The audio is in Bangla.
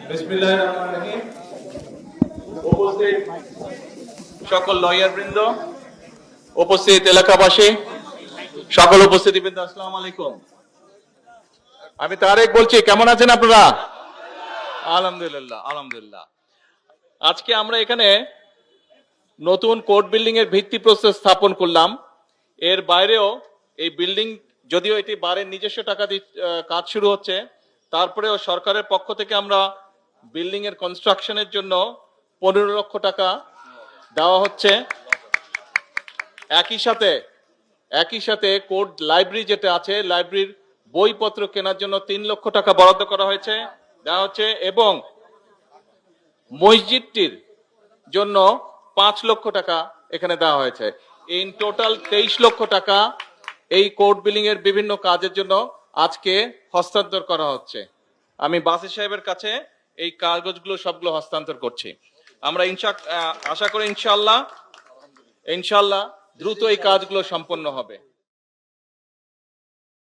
বিসমিল্লাহির রহমানির রহিম। উপস্থিত সকল লয়ার বৃন্দ, উপস্থিত এলাকাবাসী, সকল উপস্থিতিবৃন্দ, আসসালামু আলাইকুম। আমি তারেক বলছি, কেমন আছেন আপনারা? আলহামদুলিল্লাহ, আলহামদুলিল্লাহ। আজকে আমরা এখানে নতুন কোর্ট বিল্ডিং এর ভিত্তিপ্রস্তর স্থাপন করলাম। এর বাইরেও এই বিল্ডিং, যদিও এটি বারের নিজস্ব টাকা দিয়ে কাজ শুরু হচ্ছে, তারপরেও সরকারের পক্ষ থেকে আমরা বিল্ডিং এর কনস্ট্রাকশনের জন্য 15 লক্ষ টাকা দেওয়া হচ্ছে। একই সাথে কোর্ট লাইব্রেরি যেটা আছে, লাইব্রেরির বইপত্র কেনার জন্য 3 লক্ষ টাকা বরাদ্দ করা হয়েছে, দেওয়া হচ্ছে, এবং মসজিদটির জন্য 5 লক্ষ টাকা এখানে দেওয়া হয়েছে। ইন টোটাল 23 লক্ষ টাকা এই কোর্ট বিল্ডিং এর বিভিন্ন কাজের জন্য আজকে হস্তান্তর করা হচ্ছে। আমি বাসি সাহেবের কাছে এই কাগজগুলো সবগুলো হস্তান্তর করছি। আমরা আশা করি ইনশাআল্লাহ দ্রুত এই কাজগুলো সম্পন্ন হবে।